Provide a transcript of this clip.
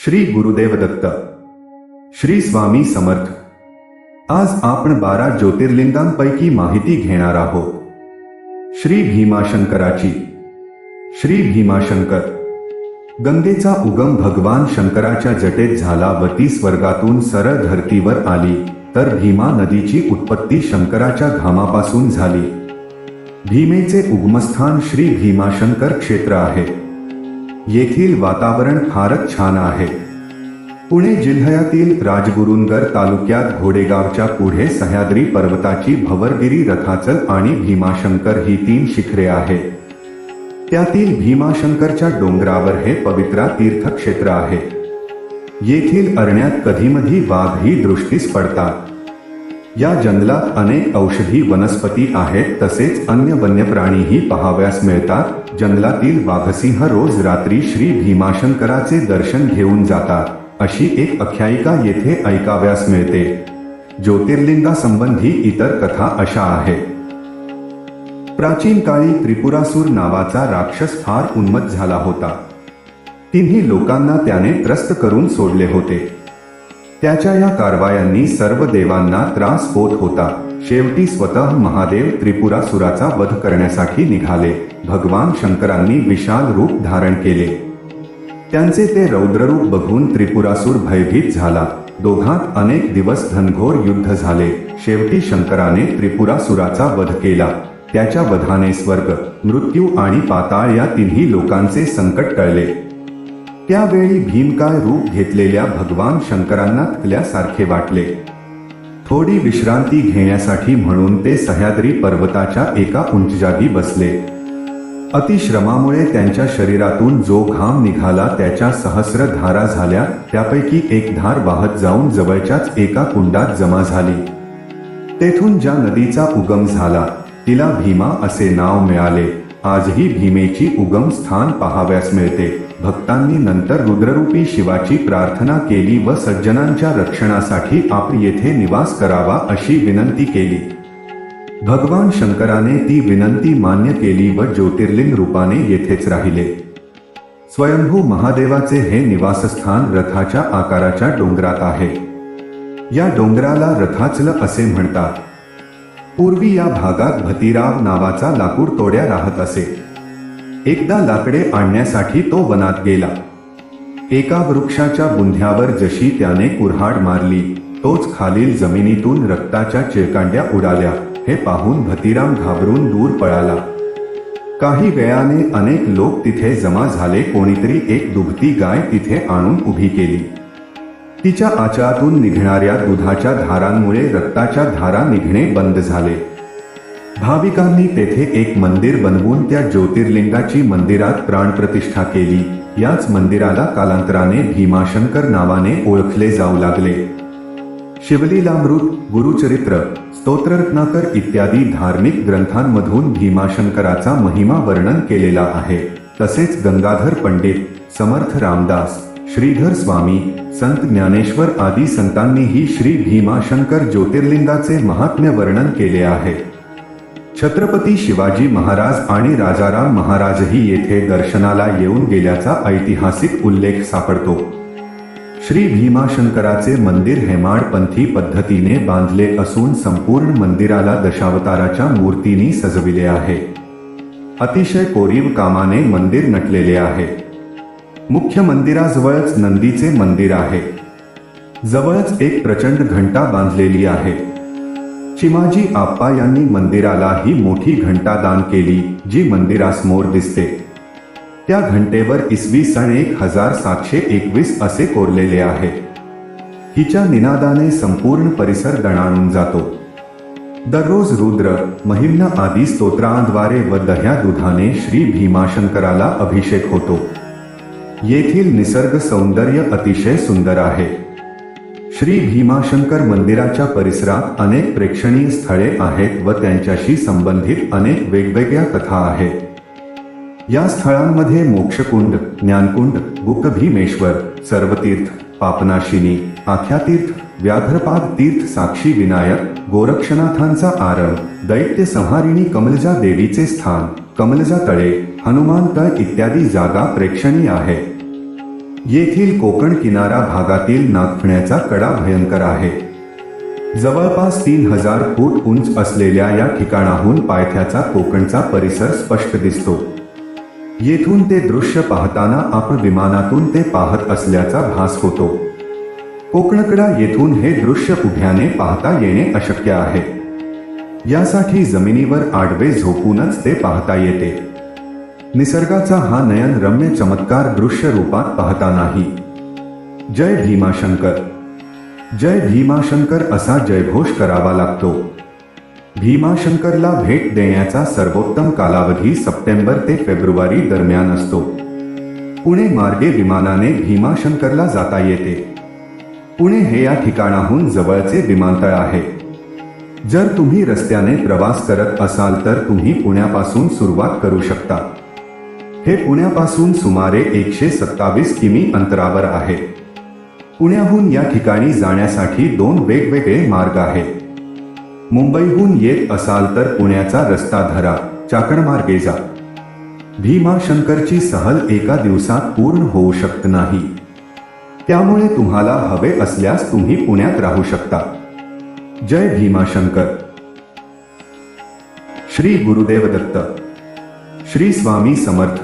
श्री गुरुदेव दत्त. श्री स्वामी समर्थ. आज आपण 12 ज्योतिर्लिंगांपैकी माहिती घेणार आहोत. श्री भीमाशंकराची. श्री भीमाशंकर. गंगेचा उगम भगवान शंकराच्या जटेत झाला व ती स्वर्गातून सरळ धरतीवर आली, तर भीमा नदीची उत्पत्ती शंकराच्या घामापासून झाली. भीमेचे उगमस्थान श्री भीमाशंकर क्षेत्र आहे. येथील वातावरण फारच छान आहे. पुणे जिल्ह्यातील राजगुरुनगर तालुक्यात घोडेगावच्या पुढे सह्याद्री पर्वताची भवरगिरी, रथाचल आणि भीमाशंकर ही 3 शिखरे आहेत. त्यातील भीमाशंकरच्या डोंगरावर हे पवित्र तीर्थक्षेत्र आहे. येथील अरण्यात कधीमधी वाघही दृष्टीस पडतात. या जंगलात अनेक औषधी वनस्पती आहेत, तसेच अन्य वन्यप्राणीही पाहावयास मिळतात. जंगलातील वाघसिंह रोज रात्री श्री भीमाशंकराचे दर्शन घेऊन जातात, अशी एक आख्यायिका येथे ऐकाव्यास मिळते. ज्योतिर्लिंगासंबंधी इतर कथा अशा आहेत. प्राचीन काळी त्रिपुरासूर नावाचा राक्षस फार उन्मत्त झाला होता. तिन्ही लोकांना त्याने त्रस्त करून सोडले होते. त्याच्या या कारवायांनी सर्व देवांना त्रास होत होता. शेवटी स्वतः महादेव त्रिपुरासुराचा वध करण्यासाठी निघाले. भगवान शंकरांनी विशाल रूप धारण केले. त्यांचे ते रौद्ररूप बघून त्रिपुरासूर भयभीत झाला. दोघांत अनेक दिवस घनघोर युद्ध झाले. शेवटी शंकराने त्रिपुरासुराचा वध केला. त्याच्या वधाने स्वर्ग, मृत्यू आणि पाताळ या तिन्ही लोकांचे संकट टळले. त्यावेळी भीमकाय रूप घेतलेल्या भगवान शंकरांना थकल्यासारखे वाटले. थोडी विश्रांती घेण्यासाठी म्हणून ते सह्याद्री पर्वताच्या एका उंच जागी बसले. अतिश्रमामुळे त्यांच्या शरीरातून जो घाम निघाला त्याच्या सहस्र धारा झाल्या. त्यापैकी एक धार वाहत जाऊन जवळच्याच एका कुंडात जमा झाली. तेथून ज्या नदीचा उगम झाला तिला भीमा असे नाव मिळाले. आजही भीमेची उगम स्थान पाहावयास मिळते. भक्तांनी नंतर रुद्ररूपी शिवाची प्रार्थना केली व सज्जनांच्या रक्षणासाठी आपण येथे निवास करावा अशी विनंती केली. भगवान शंकराने ती विनंती मान्य केली व ज्योतिर्लिंग रूपाने येथेच राहिले. स्वयंभू महादेवाचे हे निवासस्थान रथाच्या आकाराच्या डोंगरात आहे. या डोंगराला रथाचल असे म्हणतात. पूर्वी या भागात भतीराव नावाचा लाकूड तोड्या राहत असे. एकदा लाकडे आणण्यासाठी तो वनात गेला. एका वृक्षाच्या बुंध्यावर जशी त्याने कुऱ्हाड मारली, तोच खालील जमिनीतून रक्ताच्या चिळकांड्या उडाल्या. हे पाहून भतीराम घाबरून दूर पळाला. काही वेळाने अनेक लोक तिथे जमा झाले. कोणीतरी एक दुभती गाय तिथे आणून उभी केली. तिच्या आचळातून निघणाऱ्या दुधाच्या धारांमुळे रक्ताच्या धारा निघणे बंद झाले. भाविकांनी तेथे एक मंदिर बनवून त्या ज्योतिर्लिंगाची मंदिरात प्राणप्रतिष्ठा केली. याच मंदिराला कालांतराने भीमाशंकर नावाने ओळखले जाऊ लागले. शिवलीलामृत, गुरुचरित्र, स्तोत्ररत्नाकर इत्यादी धार्मिक ग्रंथांमधून भीमाशंकराचा महिमा वर्णन केलेला आहे. तसेच गंगाधर पंडित, समर्थ रामदास, श्रीधर स्वामी, संत ज्ञानेश्वर आदी संतांनीही श्री भीमाशंकर ज्योतिर्लिंगाचे महात्म्य वर्णन केले आहे. छत्रपती शिवाजी महाराज आणि राजाराम महाराजही येथे दर्शनाला येऊन गेल्याचा ऐतिहासिक उल्लेख सापडतो. श्री भीमाशंकराचे मंदिर हेमाडपंथी पद्धतीने बांधले असून संपूर्ण मंदिराला दशावताराच्या मूर्तींनी सजविले आहे. अतिशय कोरीव कामाने मंदिर नटलेले आहे. मुख्य मंदिराजवळच नंदीचे मंदिर आहे. जवळच एक प्रचंड घंटा बांधलेली आहे. चिमाजी आप्पा यांनी मंदिराला ही मोठी घंटा दान केली, जी मंदिरासमोर दिसते. त्या घंटेवर इसवी सन 1721 असे कोरलेले आहे. हिच्या निनादाने संपूर्ण परिसर दणाणून जातो. दररोज रुद्र, महिम्न आदी स्तोत्रांद्वारे व दह्या दुधाने श्री भीमाशंकराला अभिषेक होतो. येथील निसर्ग सौंदर्य अतिशय सुंदर आहे. श्री भीमाशंकर मंदिराच्या परिसरात अनेक प्रेक्षणीय स्थळे आहेत व त्यांच्याशी संबंधित अनेक वेगवेगळ्या कथा आहेत. या स्थळांमध्ये मोक्षकुंड, ज्ञानकुंड, गुप्तभीमेश्वर, सर्वतीर्थ, पापनाशिनी, आख्यातीर्थ, व्याघ्रपाद तीर्थ, साक्षी विनायक, गोरक्षनाथांचा आरम, दैत्य संहारिणी कमलजा देवीचे स्थान, कमलजा तळे, हनुमान तळ इत्यादी जागा प्रेक्षणीय आहे. येथील कोकण किनारा भागातील नागफण्याचा कडा भयंकर आहे. जवळपास 3000 फूट उंच असलेल्या या ठिकाणाहून पायथ्याचा कोकणचा परिसर स्पष्ट दिसतो. येथून ते दृश्य पाहताना आपण विमानातून ते पाहत असल्याचा भास होतो. कोकणकडा येथून हे दृश्य उभ्याने पाहता येणे अशक्य आहे. यासाठी जमिनीवर आडवे झोपूनच ते पाहता येते. निसर्गाचा हा नयनरम्य चमत्कार दृश्य रूपात पाहता नाही. जय भीमाशंकर, जय भीमाशंकर असा जयघोष करावा लागतो. भीमाशंकरला भेट देण्याचा सर्वोत्तम कालावधी सप्टेंबर ते फेब्रुवारी दरम्यान असतो. पुणे मार्गे विमानाने भीमाशंकरला जाता येते. पुणे हे या ठिकाणाहून जवळचे विमानतळ आहे. जर तुम्ही रस्त्याने प्रवास करत असाल तर तुम्ही पुण्यापासून सुरुवात करू शकता. हे पुण्यापासून सुमारे 127 किमी अंतरावर आहे. पुण्याहून या ठिकाणी जाण्यासाठी 2 वेगवेगळे मार्ग आहेत. मुंबईहून येत असाल तर पुण्याचा रस्ता धरा, चाकणमार्गे जा. भीमाशंकरची सहल एका दिवसात पूर्ण होऊ शकत नाही. त्यामुळे तुम्हाला हवे असल्यास तुम्ही पुण्यात राहू शकता. जय भीमाशंकर. श्री गुरुदेव दत्त. श्री स्वामी समर्थ.